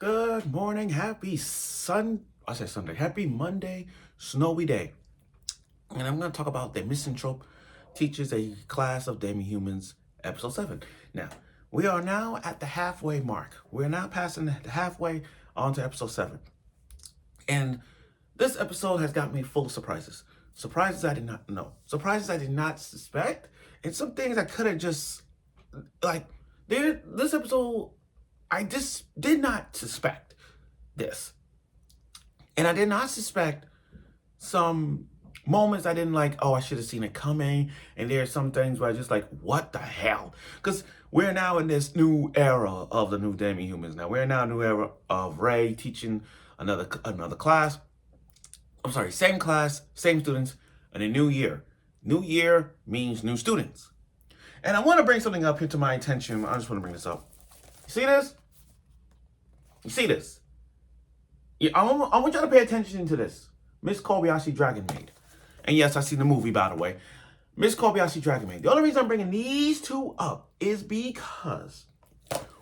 Good morning, happy Monday, snowy day. And I'm going to talk about the Misanthrope teaches a class of Demi-Humans, episode 7. Now, we are now at the halfway mark. We're now passing the halfway on to episode 7. And this episode has got me full of surprises. Surprises I did not know. Surprises I did not suspect. And some things I could have just, this episode, I just did not suspect this. And I did not suspect some moments I didn't like, oh, I should have seen it coming. And there are some things where I just like, what the hell? Because we're now in this new era of the new Demi-Humans. Now, we're now in a new era of Ray teaching another class. I'm sorry, same class, same students, and a new year. New year means new students. And I want to bring something up here to my attention. I just want to bring this up. You see this? You see this? Yeah, I want y'all to pay attention to this. Miss Kobayashi Dragon Maid. And yes, I seen the movie, by the way. Miss Kobayashi Dragon Maid. The only reason I'm bringing these two up is because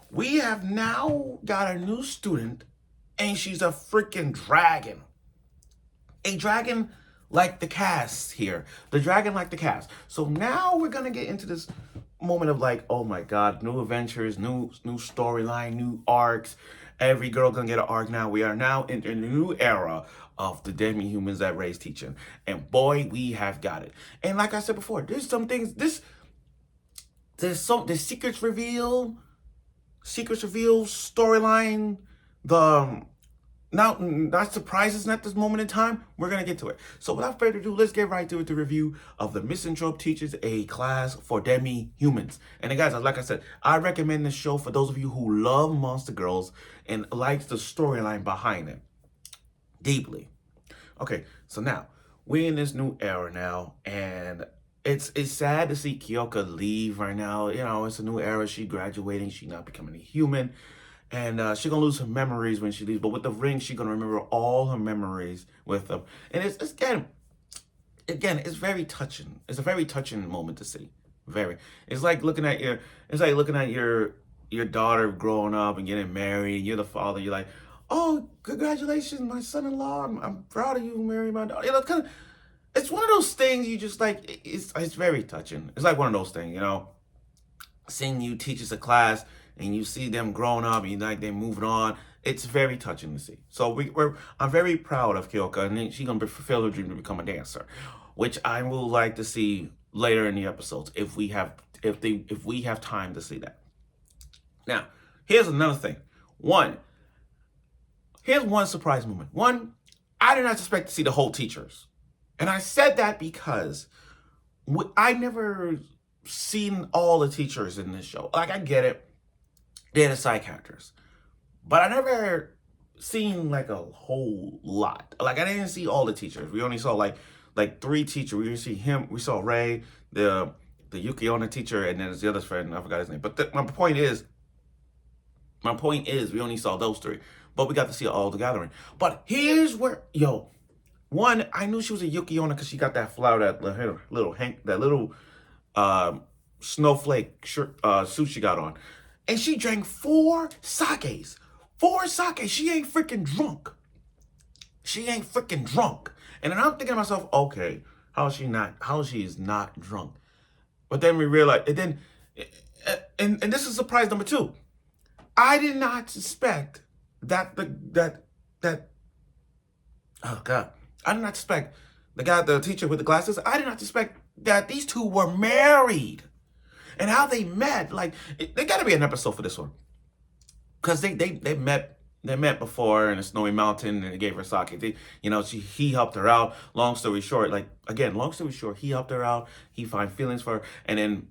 we have now got a new student, and she's a freaking dragon. A dragon like the cast here. The dragon like the cast. So now we're going to get into this moment of like, oh my God, new adventures, new storyline, new arcs. Every girl gonna get an arc now. We are now in a new era of the Demi-Humans that Ray's teaching. And boy, we have got it. And like I said before, there's some things, the secrets reveal storyline, not surprises at this moment in time. We're going to get to it. So without further ado, let's get right to it, the review of the Misanthrope teaches a class for Demi-Humans. And guys, like I said, I recommend this show for those of you who love Monster Girls and likes the storyline behind it deeply. Okay, so now we're in this new era now, and it's sad to see Kyoka leave right now. You know, it's a new era. She graduating. She not becoming a human. And she's going to lose her memories when she leaves. But with the ring, she's going to remember all her memories with them. And it's it's very touching. It's a very touching moment to see. Very. It's like looking at your daughter growing up and getting married. You're the father. You're like, oh, congratulations, my son-in-law. I'm proud of you marrying my daughter. You know, it's one of those things you just like, it's very touching. It's like one of those things, you know, seeing you teach us a class, and you see them growing up, and they're moving on. It's very touching to see. So I'm very proud of Kyoka, and she's gonna fulfill her dream to become a dancer, which I will like to see later in the episodes if we have time to see that. Now, here's another thing. Here's one surprise moment. One, I did not expect to see the whole teachers, and I said that because I never seen all the teachers in this show. Like, I get it. They're the side characters. But I never seen like a whole lot. Like, I didn't see all the teachers. We only saw like 3 teachers. We didn't see him. We saw Ray, the Yukiona teacher, and then there's the other friend. I forgot his name. But my point is, we only saw those 3. But we got to see all the gathering. But here's where, one, I knew she was a Yukiona because she got that flower, that little snowflake shirt, suit she got on. And she drank 4 sakes. 4 sakes. She ain't freaking drunk. And then I'm thinking to myself, okay, how is she is not drunk? But then we realized, and this is surprise number 2. I did not suspect that oh God. I did not suspect the teacher with the glasses. I did not suspect that these two were married. And how they met, like, there got to be an episode for this one, because they met before in a snowy mountain, and they gave her sake. He helped her out. Long story short, he helped her out. He found feelings for her, and then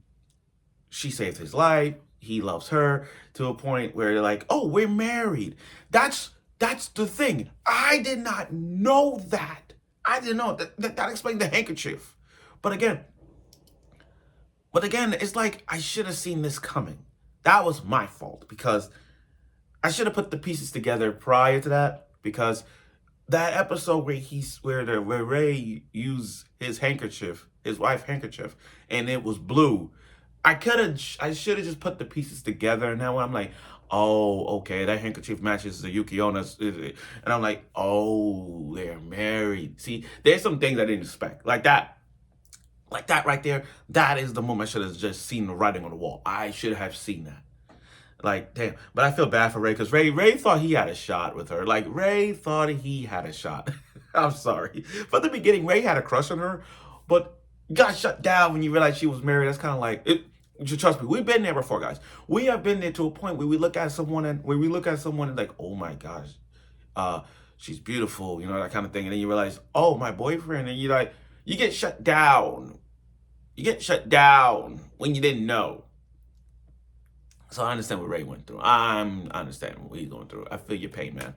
she saved his life. He loves her to a point where they're like, oh, we're married. That's the thing. I did not know that. I didn't know that explained the handkerchief. But again, it's like I should have seen this coming. That was my fault, because I should have put the pieces together prior to that, because that episode where Ray used his wife's handkerchief, and it was blue. I should have just put the pieces together, and now I'm like, oh, okay, that handkerchief matches the Yukiona's. And I'm like, oh, they're married. See, there's some things I didn't expect. Like that right there. That is the moment I should have just seen the writing on the wall. I should have seen that. Like, damn. But I feel bad for Ray because Ray thought he had a shot with her. Like, Ray thought he had a shot. I'm sorry. From the beginning, Ray had a crush on her, but got shut down when you realize she was married. That's kind of like it. Trust me, we've been there before, guys. We have been there to a point where we look at someone and like, oh my gosh, she's beautiful, you know, that kind of thing. And then you realize, oh, my boyfriend, and you like, you get shut down. You get shut down when you didn't know. So I understand what Ray went through. I understand what he's going through. I feel your pain, man.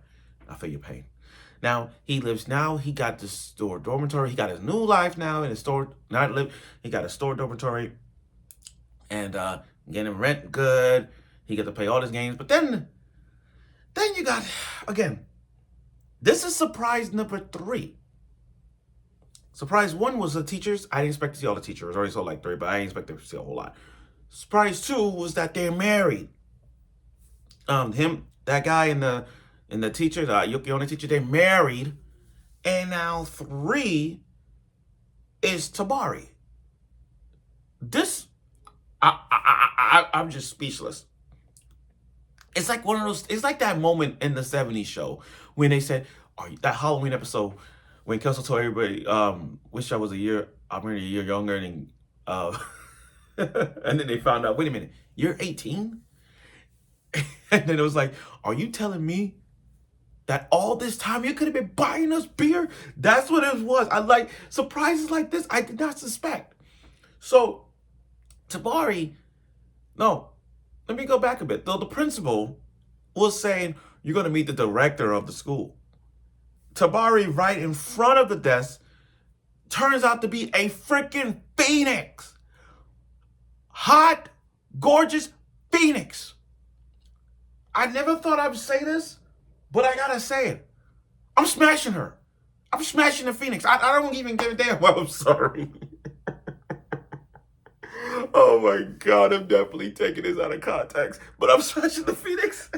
I feel your pain. Now, he got the store dormitory. He got his new life now in a store. He got a store dormitory. And getting rent good. He got to pay all his games. But then you got, again, this is surprise number 3. Surprise 1 was the teachers. I didn't expect to see all the teachers. I already saw like 3, but I didn't expect to see a whole lot. Surprise 2 was that they're married. That guy and the teacher, the Yukiona teacher, they're married. And now 3 is Tabari. This, I'm just speechless. It's like one of those, it's like that moment in the 70s show when they said, that Halloween episode when Kelso told everybody, wish I was a year younger, and and then they found out, wait a minute, you're 18? And then it was like, are you telling me that all this time you could have been buying us beer? That's what it was. I like surprises like this. I did not suspect. So Tabari, no, let me go back a bit. Though the principal was saying, you're going to meet the director of the school. Tabari, right in front of the desk, turns out to be a freaking phoenix. Hot, gorgeous phoenix. I never thought I'd say this, but I gotta say it. I'm smashing her. I'm smashing the phoenix. I don't even give a damn. Well, I'm sorry. Oh my God, I'm definitely taking this out of context, but I'm smashing the phoenix.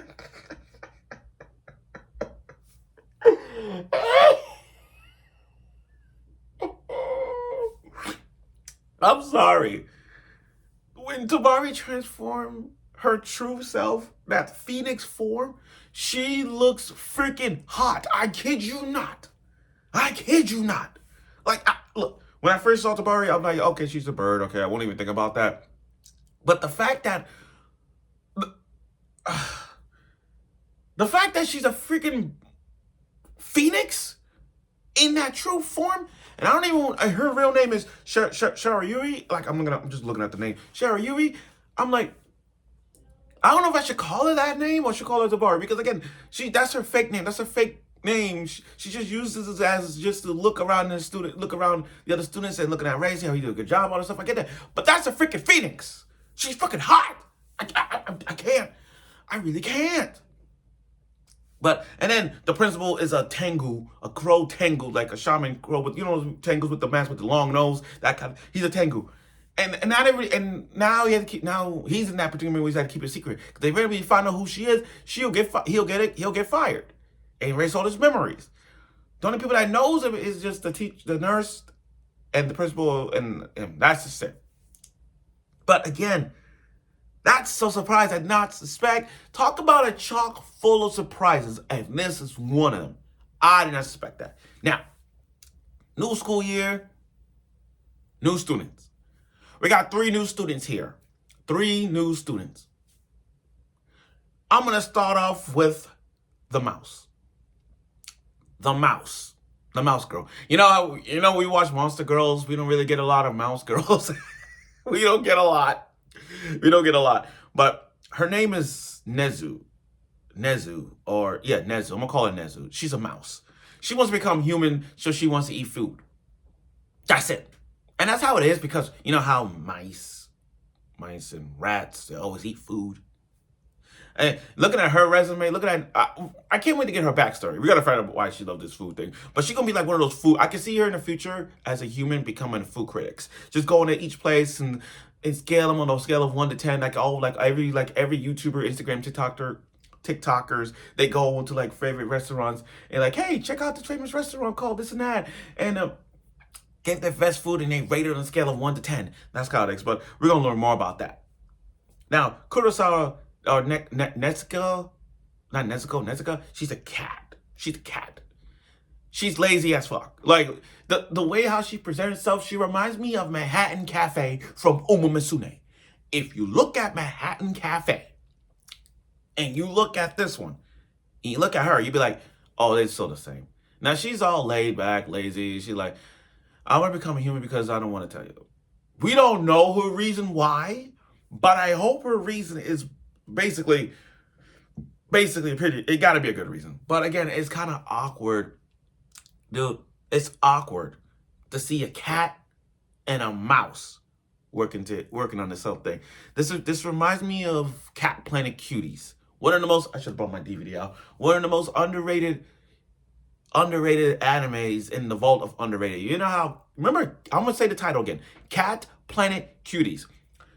I'm sorry. When Tabari transformed her true self, that phoenix form, she looks freaking hot. I kid you not. I kid you not. Like, look, when I first saw Tabari, I'm like, okay, she's a bird. Okay, I won't even think about that. But the fact that she's a freaking phoenix in that true form, and I don't even, her real name is Shirayuri. Like, I'm just looking at the name. Shirayuri. I'm like, I don't know if I should call her that name or should call her Tabari, because again, that's her fake name. That's her fake name. She just uses it as just to look around the other students and looking at Ray, see how he did a good job, all that stuff. I get that. But that's a freaking phoenix. She's fucking hot. I can't. I really can't. And then the principal is a tengu, a crow tengu, like a shaman crow with, you know, tengus with the mask with the long nose, that kind of, he's a tengu. And now he's in that particular moment where he's got to keep it secret. Because they really find out who she is, he'll get fired and erase all his memories. The only people that knows him is just the nurse and the principal, and that's just it. But again, that's so surprised I did not suspect. Talk about a chock full of surprises, and this is one of them. I did not suspect that. Now, new school year, new students. We got 3 new students here. 3 new students. I'm going to start off with the mouse. The mouse. The mouse girl. You know, we watch Monster Girls. We don't really get a lot of mouse girls. We don't get a lot. But her name is Nezu. Nezu. I'm going to call her Nezu. She's a mouse. She wants to become human, so she wants to eat food. That's it. And that's how it is, because you know how mice and rats, they always eat food. And looking at her resume, I can't wait to get her backstory. We got to find out why she loved this food thing. But she's going to be like one of those I can see her in the future as a human becoming food critics. Just going to each place and and scale them on a scale of 1 to 10. Like every YouTuber, Instagram, TikTokers, they go into like favorite restaurants and like, hey, check out this famous restaurant called this and that, and get their best food, and they rate it on a scale of 1 to 10. That's how it is. But we're gonna learn more about that. Now, Kurosawa or Netsuko, not Nezuko, Nezuka, she's a cat. She's a cat. She's lazy as fuck. Like, the way how she presents herself, she reminds me of Manhattan Cafe from Uma Musume. If you look at Manhattan Cafe, and you look at this one, and you look at her, you'd be like, oh, they're still the same. Now, she's all laid back, lazy. She's like, I want to become a human because I don't want to tell you. We don't know her reason why, but I hope her reason is basically pretty, it got to be a good reason. But again, it's kind of awkward. Dude, it's awkward to see a cat and a mouse working on this whole thing. This reminds me of Cat Planet Cuties. One of the most, I should have brought my DVD out. One of the most underrated animes in the vault of underrated. You know how, remember, I'm going to say the title again. Cat Planet Cuties.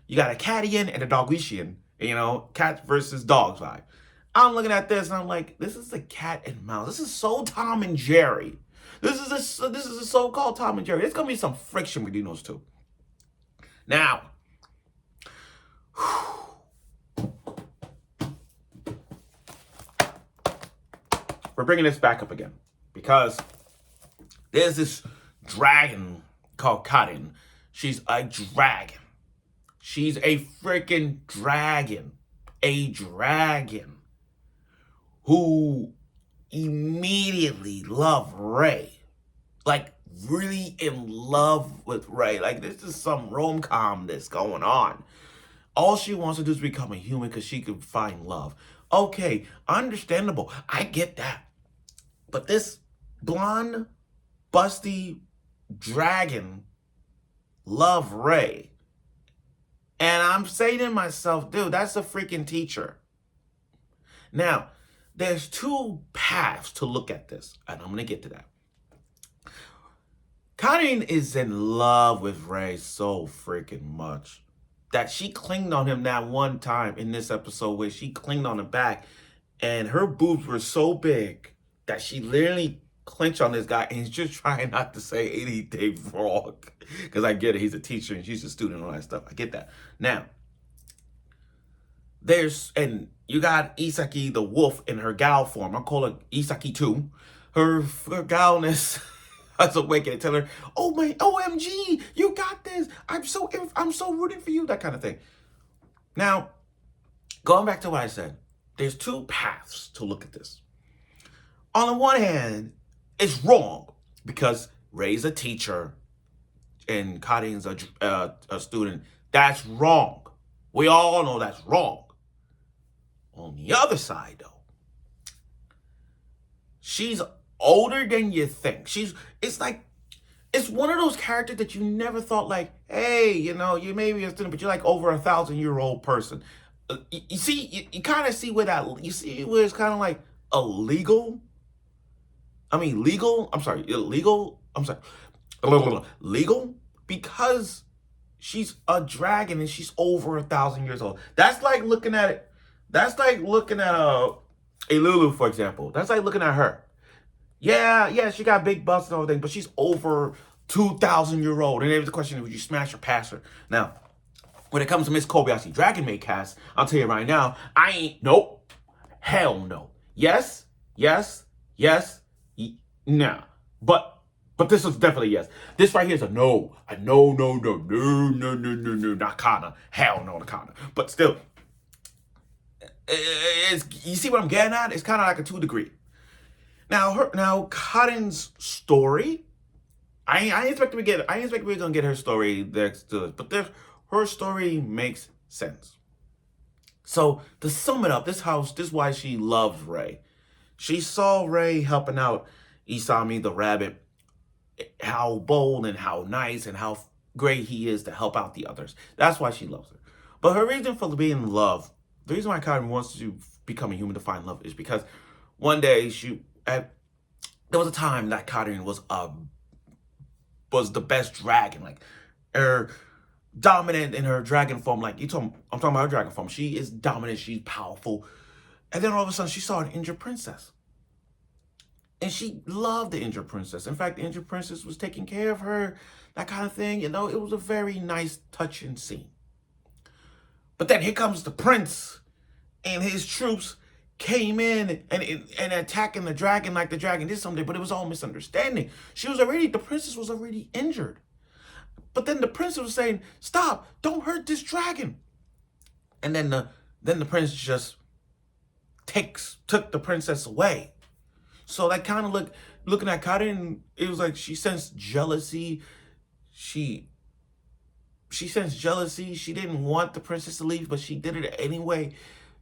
You got a Catian and a Dogwitian, you know, cats versus dogs vibe. I'm looking at this and I'm like, this is a cat and mouse. This is so Tom and Jerry. This is a so-called Tom and Jerry. There's going to be some friction between those two. Now, we're bringing this back up again because there's this dragon called Karin. She's a dragon. She's a freaking dragon. A dragon who immediately loved Ray. Like, really in love with Ray. Like, this is some rom-com that's going on. All she wants to do is become a human because she can find love. Okay, understandable. I get that. But this blonde, busty dragon loved Ray. And I'm saying to myself, dude, that's a freaking teacher. Now, there's two paths to look at this, and I'm going to get to that. Karin is in love with Ray so freaking much that she clinged on him that one time in this episode where she clinged on him back, and her boobs were so big that she literally clinched on this guy, and he's just trying not to say anything wrong. Because I get it, he's a teacher and she's a student and all that stuff. I get that. Now, and you got Isaki the wolf in her gal form. I call her Isaki too. Her galness has awakened and tell her, oh my, OMG, you got this. I'm so rooting for you, that kind of thing. Now, going back to what I said, there's two paths to look at this. On the one hand, it's wrong because Ray's a teacher and Karin's a student. That's wrong. We all know that's wrong. On the other side, though, she's older than you think. It's one of those characters that you never thought like, hey, you know, you may be a student, but you're like over 1,000-year-old person. You kind of see where it's kind of like illegal. Legal because she's a dragon and she's over 1,000 years old. That's like looking at it. That's like looking at a Lulu, for example. That's like looking at her. Yeah, she got big butts and everything, but she's over 2,000-year-old. And there's the question: would you smash or pass her? Now, when it comes to Miss Kobayashi Dragon Maid cast, I'll tell you right now, I ain't. Nope. Hell no. Yes. No. But this is definitely yes. This right here is a no. A no, not Kana. Hell no, not Kana. But still, you see what I'm getting at? It's kind of like a 2 degree. Now Karin's story, I expect we're gonna get her story next to it, but her story makes sense. So to sum it up, this is why she loves Ray. She saw Ray helping out Isami the rabbit, how bold and how nice and how great he is to help out the others. That's why she loves her. But her reason for being in love, the reason why Karin wants to become a human to find love is because one day there was a time that Karin was the best dragon. Like dominant in her dragon form. Like I'm talking about her dragon form. She is dominant. She's powerful. And then all of a sudden, she saw an injured princess. And she loved the injured princess. In fact, the injured princess was taking care of her, that kind of thing. You know, it was a very nice, touching scene. But then here comes the prince and his troops came in and attacking the dragon like the dragon did something, but it was all misunderstanding. The princess was already injured. But then the princess was saying, stop, don't hurt this dragon. And then the prince just took the princess away. So that kind of looking at Karin, it was like she sensed jealousy. She sensed jealousy. She didn't want the princess to leave, but she did it anyway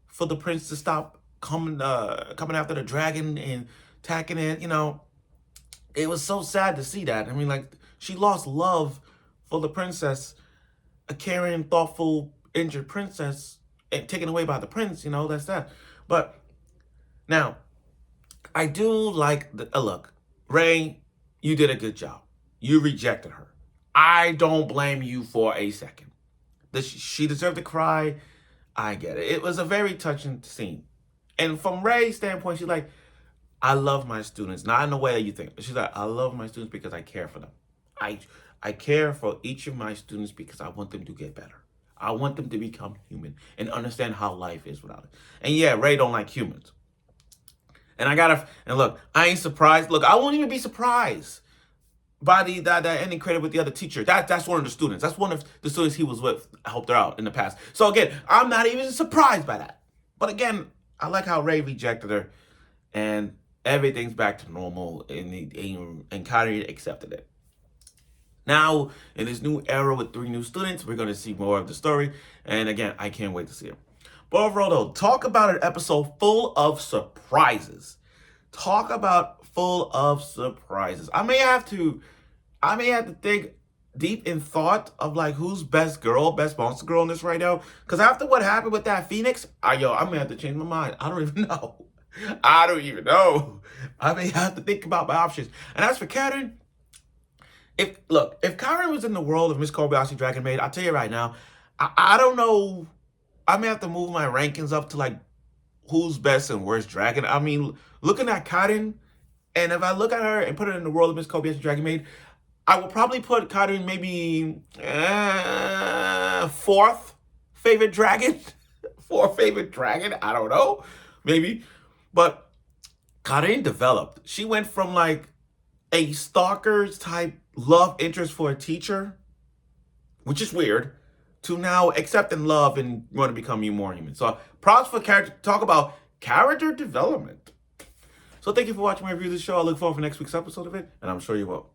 for the prince to stop coming after the dragon and attacking it. You know, it was so sad to see that. I mean, like, she lost love for the princess, a caring, thoughtful, injured princess, and taken away by the prince. You know, that's that. But now, I do like look, Ray, you did a good job. You rejected her. I don't blame you for a second. She deserved to cry. I get it. It was a very touching scene. And from Ray's standpoint, she's like, I love my students. Not in the way that you think. She's like, I love my students because I care for them. I care for each of my students because I want them to get better. I want them to become human and understand how life is without it. And yeah, Ray don't like humans. And look, I ain't surprised. Look, I won't even be surprised by that ending credit with the other teacher. That's one of the students. That's one of the students he was with, helped her out in the past. So again, I'm not even surprised by that. But again, I like how Ray rejected her and everything's back to normal and Karin accepted it. Now, in this new era with 3 new students, we're going to see more of the story. And again, I can't wait to see it. But overall, though, talk about an episode full of surprises. Talk about full of surprises. I may have to think deep in thought of like who's best monster girl in this right now. Because after what happened with that Phoenix, I'm gonna have to change my mind. I don't even know. I may have to think about my options. And as for Karin, if Karin was in the world of Miss Kobayashi Dragon Maid, I'll tell you right now, I don't know. I may have to move my rankings up to like who's best and worst dragon. I mean, looking at Karin, and if I look at her and put her in the world of Miss Kobayashi Dragon Maid, I will probably put Karin maybe 4th favorite dragon. 4th favorite dragon. I don't know. Maybe. But Karin developed. She went from like a stalker's type love interest for a teacher, which is weird, to now accepting love and want to become more human. So props for talk about character development. So thank you for watching my review of this show. I look forward for next week's episode of it, and I'm sure you will.